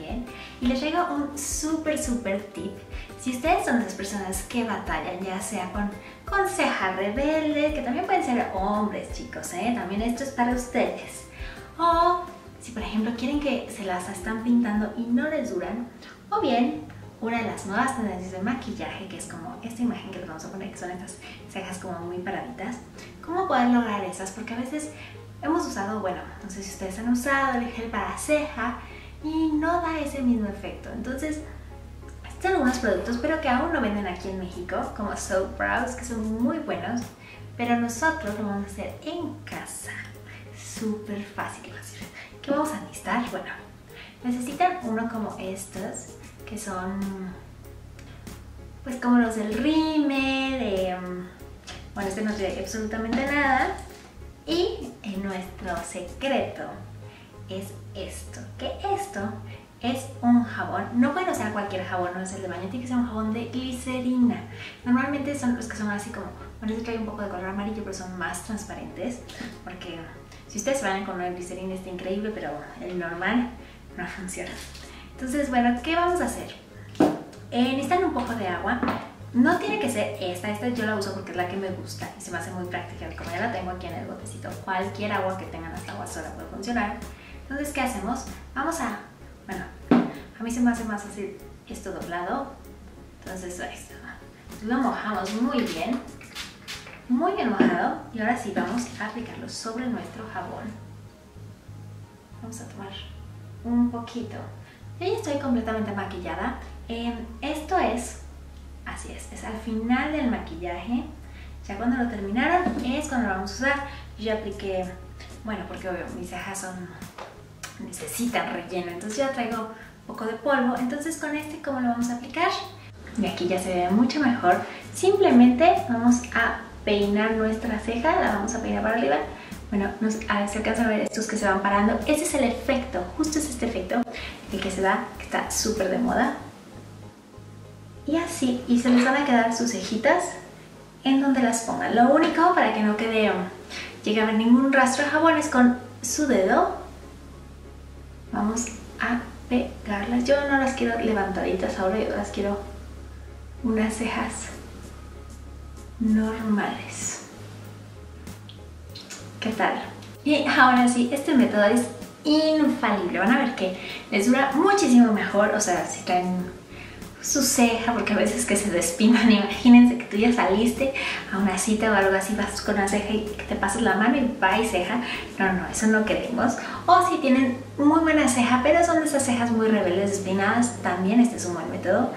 también. Y les traigo un súper tip. Si ustedes son de esas personas que batallan, ya sea con ceja rebelde, que también pueden ser hombres, chicos, también esto es para ustedes. O si por ejemplo quieren que se las están pintando y no les duran, o bien una de las nuevas tendencias de maquillaje, que es como esta imagen que les vamos a poner, que son estas cejas como muy paraditas. ¿Cómo poder lograr esas? Porque a veces hemos usado, bueno, no sé si ustedes han usado el gel para ceja y no da ese mismo efecto. Entonces, existen algunos productos, pero que aún no venden aquí en México, como Soap Brows, que son muy buenos, pero nosotros lo vamos a hacer en casa. Súper fácil. ¿Qué vamos a necesitar? Bueno, necesitan uno como estos, que son pues como los del Rimmel, bueno, este no tiene absolutamente nada. Y nuestro secreto es esto, que esto es un jabón. No pueden usar cualquier jabón, no es el de baño, tiene que ser un jabón de glicerina. Normalmente son los que son así como, bueno, este trae un poco de color amarillo, pero son más transparentes, porque si ustedes van con una glicerina está increíble, pero el normal no funciona. Entonces, bueno, ¿qué vamos a hacer? Necesitan un poco de agua. No tiene que ser esta yo la uso porque es la que me gusta y se me hace muy práctica. Como ya la tengo aquí en el botecito, cualquier agua que tengan, hasta agua sola puede funcionar. Entonces, ¿qué hacemos? Bueno, a mí se me hace más así esto doblado. Entonces, esto lo mojamos muy bien mojado. Y ahora sí vamos a aplicarlo sobre nuestro jabón. Vamos a tomar un poquito. Yo ya estoy completamente maquillada. Esto es... Así es al final del maquillaje, ya cuando lo terminaron es cuando lo vamos a usar. Yo ya apliqué, bueno, porque obvio mis cejas necesitan relleno, entonces ya traigo un poco de polvo. Entonces con ¿cómo lo vamos a aplicar? Y aquí ya se ve mucho mejor. Simplemente vamos a peinar nuestra ceja, la vamos a peinar para arriba. Bueno, a ver si alcanzan a ver estos que se van parando. Ese es el efecto, justo es este efecto el que se da, que está súper de moda. Y así, y se les van a quedar sus cejitas en donde las pongan. Lo único, para que no llegue a haber ningún rastro de jabón, es con su dedo vamos a pegarlas. Yo no las quiero levantaditas ahora, yo las quiero unas cejas normales. ¿Qué tal? Y ahora sí, este método es infalible. Van a ver que les dura muchísimo mejor, o sea, si traen su ceja, porque a veces que se despinan. Imagínense que tú ya saliste a una cita o algo así, vas con una ceja y que te pasas la mano y va y ceja. No, eso no queremos. O si tienen muy buena ceja, pero son de esas cejas muy rebeldes, despinadas, también este es un buen método.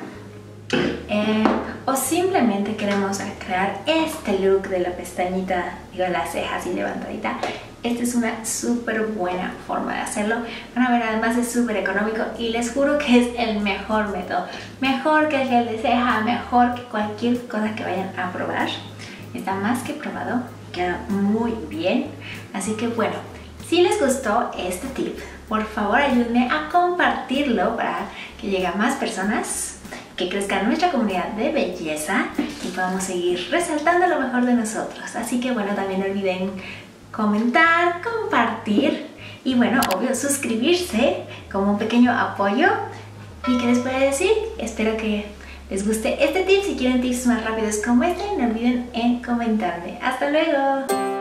O simplemente queremos crear este look de la pestañita, digo, la ceja así levantadita. Esta es una súper buena forma de hacerlo. Van a ver, además es súper económico y les juro que es el mejor método. Mejor que el gel de ceja, mejor que cualquier cosa que vayan a probar. Está más que probado, queda muy bien. Así que bueno, si les gustó este tip, por favor ayúdenme a compartirlo para que llegue a más personas, que crezca nuestra comunidad de belleza y podamos seguir resaltando lo mejor de nosotros. Así que bueno, también no olviden comentar, compartir y bueno, obvio, suscribirse como un pequeño apoyo. ¿Y qué les puedo decir? Espero que les guste este tip. Si quieren tips más rápidos como este, no olviden en comentarme. ¡Hasta luego!